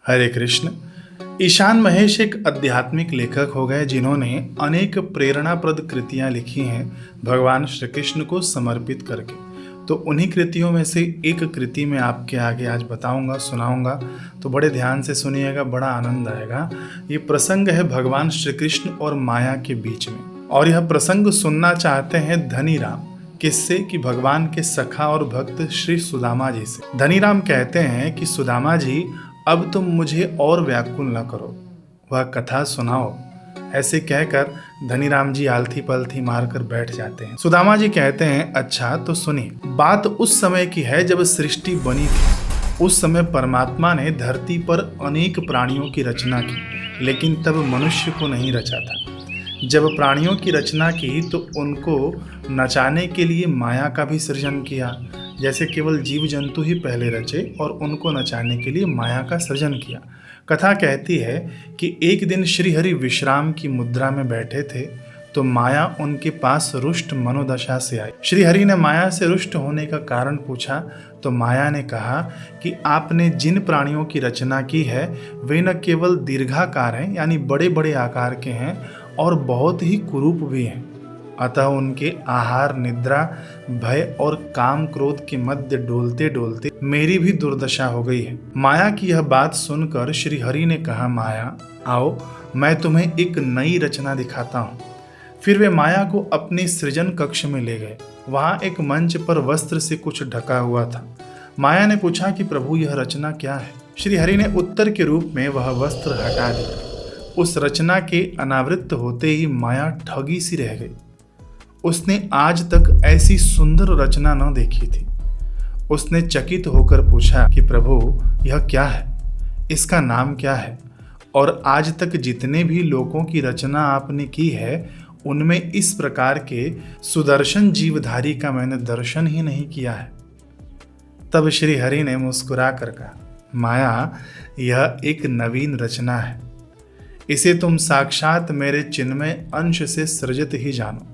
हरे कृष्ण। ईशान महेश एक आध्यात्मिक लेखक हो गए जिन्होंने अनेक प्रेरणाप्रद कृतियां लिखी हैं भगवान श्री कृष्ण को समर्पित करके। तो उन्हीं कृतियों में से एक कृति मैं आपके आगे आज बताऊंगा, सुनाऊंगा। तो बड़े ध्यान से सुनिएगा, बड़ा आनंद आएगा। ये प्रसंग है भगवान श्री कृष्ण और माया के बीच में, और यह प्रसंग सुनना चाहते हैं धनीराम। किससे? कि भगवान के सखा और भक्त श्री सुदामा जी से। धनीराम कहते हैं कि सुदामा जी, अब तुम मुझे और व्याकुल न करो, वह कथा सुनाओ। ऐसे कहकर धनीराम जी आलथी पलथी मारकर बैठ जाते हैं। सुदामा जी कहते हैं, अच्छा तो सुनिए। बात उस समय की है जब सृष्टि बनी थी। उस समय परमात्मा ने धरती पर अनेक प्राणियों की रचना की, लेकिन तब मनुष्य को नहीं रचा था। जब प्राणियों की रचना की तो उनको नचाने के लिए माया का भी सृजन किया। जैसे केवल जीव जंतु ही पहले रचे और उनको नचाने के लिए माया का सृजन किया। कथा कहती है कि एक दिन श्रीहरि विश्राम की मुद्रा में बैठे थे तो माया उनके पास रुष्ट मनोदशा से आई। श्रीहरि ने माया से रुष्ट होने का कारण पूछा तो माया ने कहा कि आपने जिन प्राणियों की रचना की है वे न केवल दीर्घाकार हैं, यानी बड़े बड़े आकार के हैं, और बहुत ही कुरूप भी हैं। अतः उनके आहार, निद्रा, भय और काम क्रोध के मध्य डोलते डोलते मेरी भी दुर्दशा हो गई है। माया की यह बात सुनकर श्री हरि ने कहा, माया आओ, मैं तुम्हें एक नई रचना दिखाता हूँ। फिर वे माया को अपने सृजन कक्ष में ले गए। वहां एक मंच पर वस्त्र से कुछ ढका हुआ था। माया ने पूछा कि प्रभु, यह रचना क्या है? श्री हरि ने उत्तर के रूप में वह वस्त्र हटा दिया। उस रचना के अनावृत होते ही माया ठगी सी रह गई। उसने आज तक ऐसी सुंदर रचना न देखी थी। उसने चकित होकर पूछा कि प्रभु, यह क्या है? इसका नाम क्या है? और आज तक जितने भी लोगों की रचना आपने की है उनमें इस प्रकार के सुदर्शन जीवधारी का मैंने दर्शन ही नहीं किया है। तब श्री हरि ने मुस्कुरा कर कहा, माया, यह एक नवीन रचना है। इसे तुम साक्षात मेरे चिन्मय अंश से सृजित ही जानो।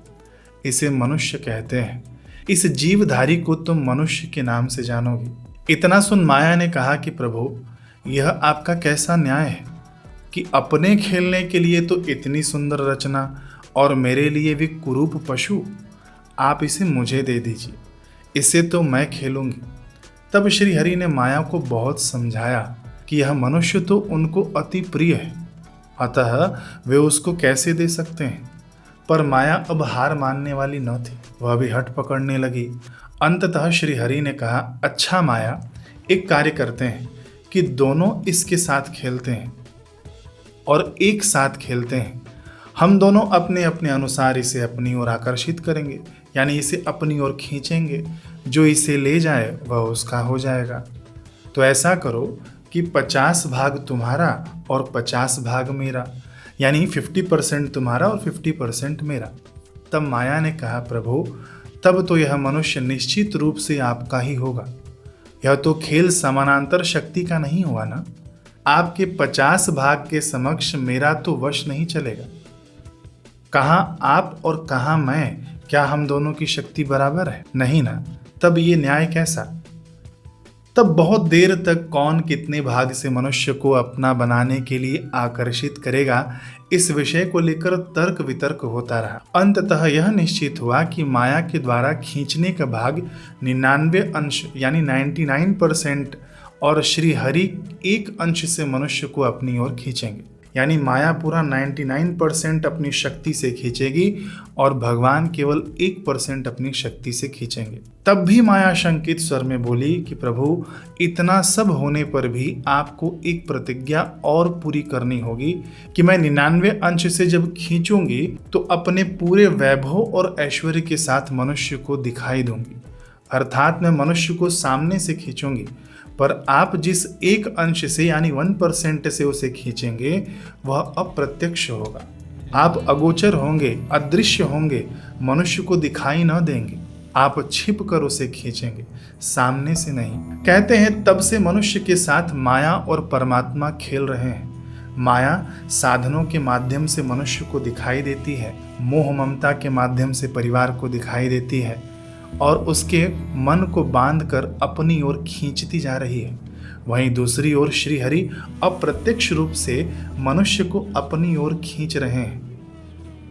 इसे मनुष्य कहते हैं। इस जीवधारी को तुम मनुष्य के नाम से जानोगे। इतना सुन माया ने कहा कि प्रभु, यह आपका कैसा न्याय है कि अपने खेलने के लिए तो इतनी सुंदर रचना और मेरे लिए भी कुरूप पशु। आप इसे मुझे दे दीजिए, इससे तो मैं खेलूंगी। तब श्री हरि ने माया को बहुत समझाया कि यह मनुष्य तो उनको अति प्रिय है, अतः वे उसको कैसे दे सकते हैं। पर माया अब हार मानने वाली न थी, वह भी हट पकड़ने लगी। अंततः श्री हरि ने कहा, अच्छा माया, एक कार्य करते हैं कि दोनों इसके साथ खेलते हैं और एक साथ खेलते हैं। हम दोनों अपने अपने अनुसार इसे अपनी ओर आकर्षित करेंगे, यानी इसे अपनी ओर खींचेंगे। जो इसे ले जाए वह उसका हो जाएगा। तो ऐसा करो कि 50 भाग तुम्हारा और 50 भाग मेरा, यानी 50% तुम्हारा और 50% मेरा। तब माया ने कहा, प्रभु, तब तो यह मनुष्य निश्चित रूप से आपका ही होगा। यह तो खेल समानांतर शक्ति का नहीं हुआ ना। आपके 50 भाग के समक्ष मेरा तो वश नहीं चलेगा। कहाँ आप और कहाँ मैं? क्या हम दोनों की शक्ति बराबर है? नहीं ना। तब ये न्याय कैसा? तब बहुत देर तक कौन कितने भाग से मनुष्य को अपना बनाने के लिए आकर्षित करेगा, इस विषय को लेकर तर्क वितर्क होता रहा। अंततः यह निश्चित हुआ कि माया के द्वारा खींचने का भाग 99 अंश यानी 99% और श्री हरि एक अंश से मनुष्य को अपनी ओर खींचेंगे। यानी माया पूरा 99% अपनी शक्ति से खींचेगी और भगवान केवल 1% अपनी शक्ति से खींचेंगे। तब भी माया शंकित स्वर में बोली कि प्रभु, इतना सब होने पर भी आपको एक प्रतिज्ञा और पूरी करनी होगी कि मैं 99 अंश से जब खींचूंगी तो अपने पूरे वैभव और ऐश्वर्य के साथ मनुष्य को दिखाई दूंगी। अर्थात मैं मनुष्य को सामने से खींचूंगी, पर आप जिस एक अंश से यानी 1% से उसे खींचेंगे वह अप्रत्यक्ष होगा। आप अगोचर होंगे, अदृश्य होंगे, मनुष्य को दिखाई न देंगे। आप छिप कर उसे खींचेंगे, सामने से नहीं। कहते हैं तब से मनुष्य के साथ माया और परमात्मा खेल रहे हैं। माया साधनों के माध्यम से मनुष्य को दिखाई देती है, मोह ममता के माध्यम से परिवार को दिखाई देती है और उसके मन को बांधकर अपनी ओर खींचती जा रही है। वहीं दूसरी ओर श्री हरि अप्रत्यक्ष रूप से मनुष्य को अपनी ओर खींच रहे हैं।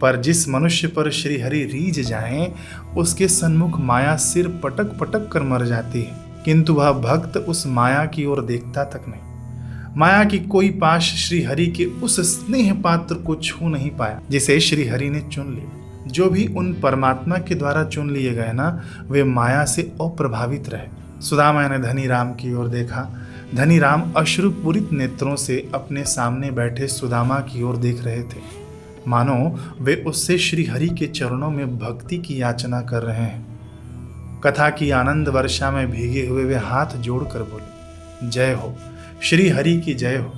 पर जिस मनुष्य पर श्री हरि रीझ जाएं, उसके सन्मुख माया सिर पटक पटक कर मर जाती है, किंतु वह भक्त उस माया की ओर देखता तक नहीं। माया की कोई पाश श्री हरि के उस स्नेह पात्र को छू नहीं पाया जिसे श्री हरि ने चुन लिया। जो भी उन परमात्मा के द्वारा चुन लिए गए ना, वे माया से अप्रभावित रहे। सुदामा ने धनी राम की ओर देखा। धनी राम अश्रुपूरित नेत्रों से अपने सामने बैठे सुदामा की ओर देख रहे थे, मानो वे उससे श्री हरि के चरणों में भक्ति की याचना कर रहे हैं। कथा की आनंद वर्षा में भीगे हुए वे हाथ जोड़कर बोले, जय हो, श्री हरि की जय हो।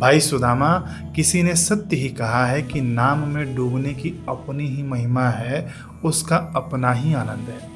भाई सुदामा, किसी ने सत्य ही कहा है कि नाम में डूबने की अपनी ही महिमा है, उसका अपना ही आनंद है।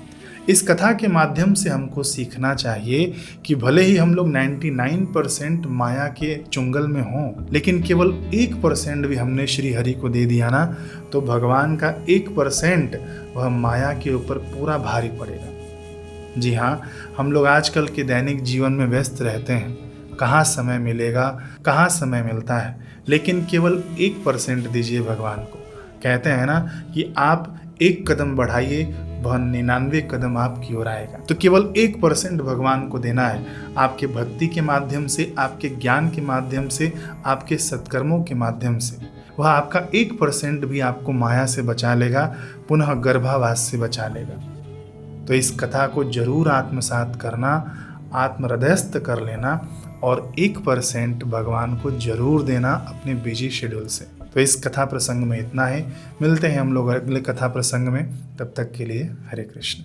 इस कथा के माध्यम से हमको सीखना चाहिए कि भले ही हम लोग 99% माया के चुंगल में हों, लेकिन केवल 1% भी हमने श्री हरि को दे दिया ना, तो भगवान का 1% वह माया के ऊपर पूरा भारी पड़ेगा। जी हाँ, हम लोग आजकल के दैनिक जीवन में व्यस्त रहते हैं, कहाँ समय मिलेगा, कहाँ समय मिलता है, लेकिन केवल 1% दीजिए भगवान को। कहते हैं ना कि आप 1 कदम बढ़ाइए, वह 99 कदम आपकी ओर आएगा। तो केवल 1% भगवान को देना है। आपके भक्ति के माध्यम से, आपके ज्ञान के माध्यम से, आपके सत्कर्मों के माध्यम से वह आपका 1% भी आपको माया से बचा लेगा, पुनः गर्भावास से बचा लेगा। तो इस कथा को जरूर आत्मसात करना, आत्महृदयस्थ कर लेना और 1% भगवान को जरूर देना अपने बिजी शेड्यूल से। तो इस कथा प्रसंग में इतना है। मिलते हैं हम लोग अगले कथा प्रसंग में। तब तक के लिए हरे कृष्ण।